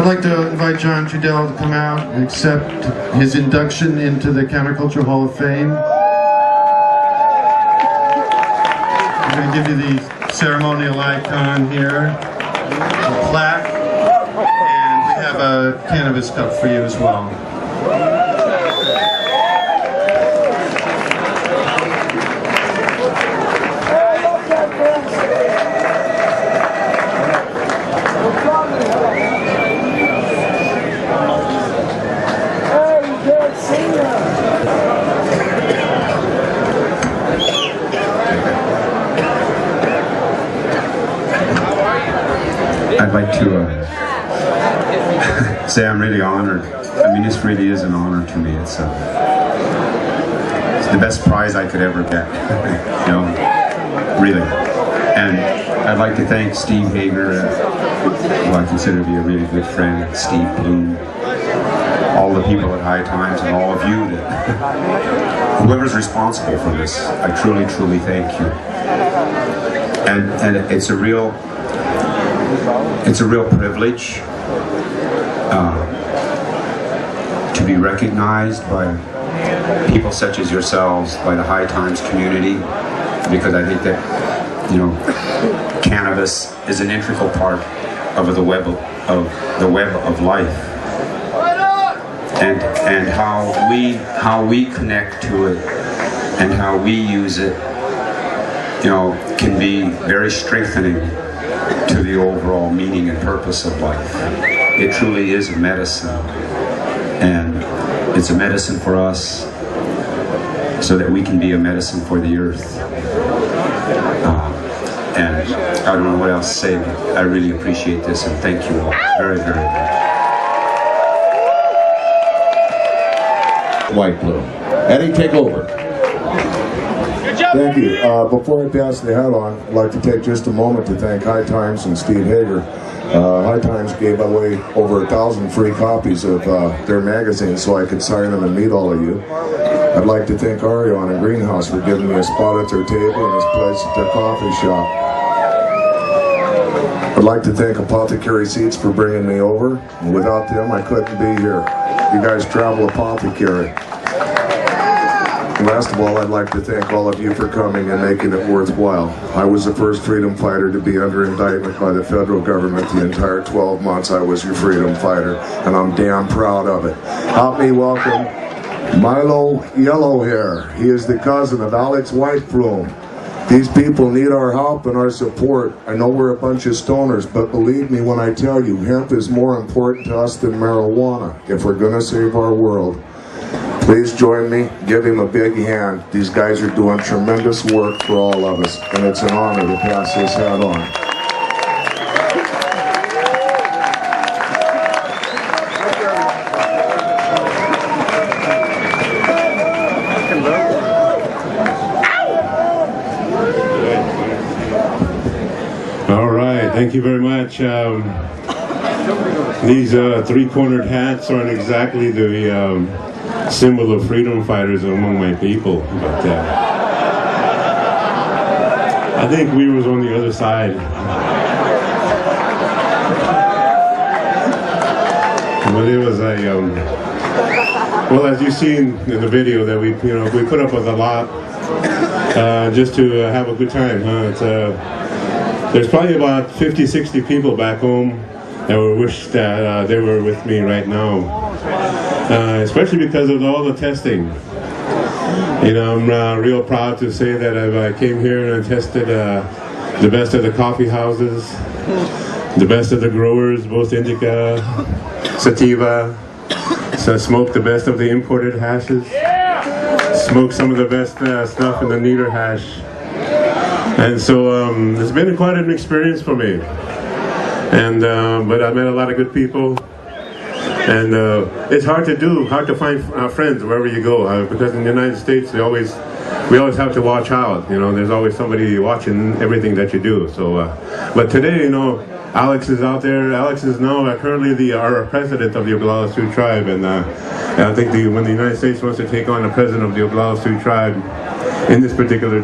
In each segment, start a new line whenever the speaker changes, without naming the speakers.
I'd like to invite John Trudell to come out and accept his induction into the Counterculture Hall of Fame. I'm going to give you the ceremonial icon here, a plaque, and we have a cannabis cup for you as well.
I'd like to say I'm really honored. I mean, this really is an honor to me. It's the best prize I could ever get, you know, really. And I'd like to thank Steve Hager, who I consider to be a really good friend, Steve Bloom, all the people at High Times, and all of you, whoever's responsible for this. I truly, truly thank you. And it's a real privilege to be recognized by people such as yourselves, by the High Times community, because I think that, you know, cannabis is an integral part of the web of life, and how we connect to it and how we use it, you know, can be very strengthening to the overall meaning and purpose of life. It truly is a medicine, and it's a medicine for us so that we can be a medicine for the earth. And I don't know what else to say, but I really appreciate this, and thank you all very, very much.
White Bloom. Eddie, take over.
Thank you. Before I pass the hat on, I'd like to take just a moment to thank High Times and Steve Hager. High Times gave away over 1,000 free copies of their magazine so I could sign them and meet all of you. I'd like to thank Arion and Greenhouse for giving me a spot at their table and his place at their coffee shop. I'd like to thank Apothecary Seats for bringing me over. Without them, I couldn't be here. You guys travel Apothecary. Last of all, I'd like to thank all of you for coming and making it worthwhile. I was the first freedom fighter to be under indictment by the federal government the entire 12 months I was your freedom fighter, and I'm damn proud of it. Help me welcome Milo Yellowhair. He is the cousin of Alex White Bloom. These people need our help and our support. I know we're a bunch of stoners, but believe me when I tell you, hemp is more important to us than marijuana if we're going to save our world. Please join me, give him a big hand. These guys are doing tremendous work for all of us, and it's an honor to pass this hat on.
All right, thank you very much. These three-cornered hats aren't exactly the symbol of freedom fighters among my people, but I think we was on the other side. But it was a well, as you've seen in the video, that we put up with a lot just to have a good time. There's probably about 50-60 people back home that would wish that they were with me right now. Especially because of all the testing. You know, I'm real proud to say that I came here and I tested the best of the coffee houses, the best of the growers, both indica, sativa, so smoked the best of the imported hashes, smoked some of the best stuff in the neater hash. And so it's been quite an experience for me. And but I met a lot of good people. And it's hard to find friends wherever you go, because in the United States we always have to watch out. You know, there's always somebody watching everything that you do. So, but today, you know, Alex is out there. Alex is now currently our president of the Oglala Sioux tribe, and I think when the United States wants to take on the president of the Oglala Sioux tribe in this particular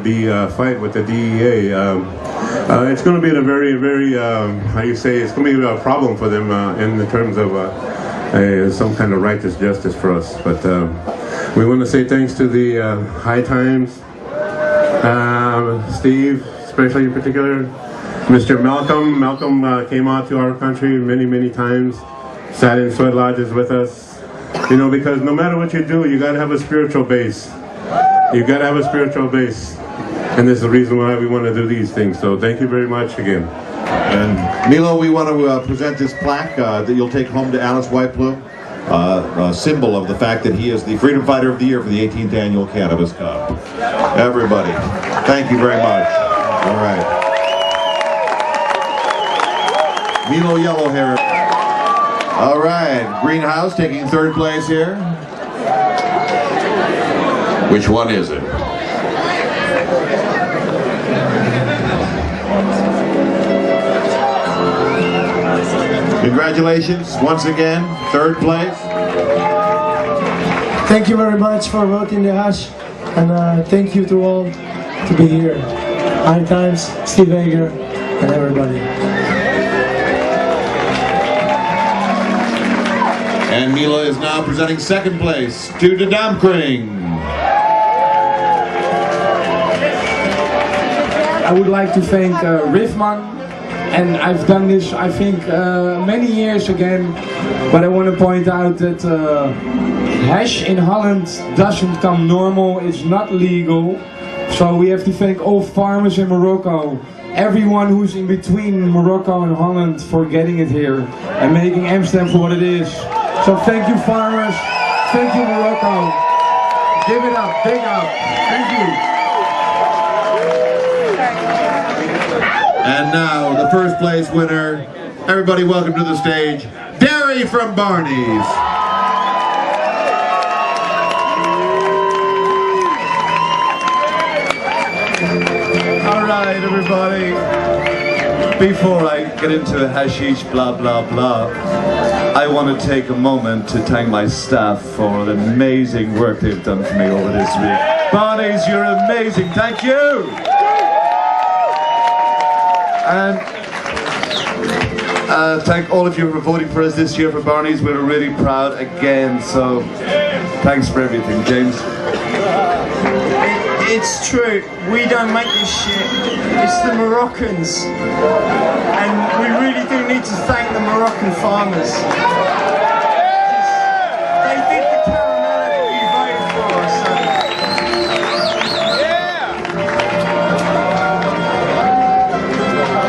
fight with the DEA, it's going to be a very, very, how you say, it's going to be a problem for them in the terms of some kind of righteous justice for us. But we want to say thanks to the High Times, Steve, especially in particular, Mr. Malcolm. Malcolm came out to our country many, many times, sat in sweat lodges with us, you know, because no matter what you do, you got to have a spiritual base. You got to have a spiritual base. And this is the reason why we want to do these things. So thank you very much again.
And Milo, we want to present this plaque that you'll take home to Alice Whitebloom, a symbol of the fact that he is the Freedom Fighter of the Year for the 18th Annual Cannabis Cup. Everybody, thank you very much. All right. Milo Yellowhair. All right, Greenhouse taking third place here. Which one is it? Congratulations, once again, third place.
Thank you very much for voting the hash, and thank you to all to be here. High Times, Steve Hager, and everybody.
And Mila is now presenting second place to the Damkring.
I would like to thank Riffman, and I've done this I think many years again, but I want to point out that hash in Holland doesn't come normal, it's not legal, so we have to thank all farmers in Morocco, everyone who's in between Morocco and Holland for getting it here and making Amsterdam for what it is. So thank you farmers, thank you Morocco, give it up, big up, thank you.
And now, the first place winner. Everybody welcome to the stage, Derry from Barney's.
Alright everybody, before I get into hashish blah blah blah, I want to take a moment to thank my staff for the amazing work they've done for me over this week. Barney's, you're amazing, thank you! And thank all of you for voting for us this year for Barney's. We're really proud again, so thanks for everything. James?
It's true, we don't make this shit, it's the Moroccans. And we really do need to thank the Moroccan farmers.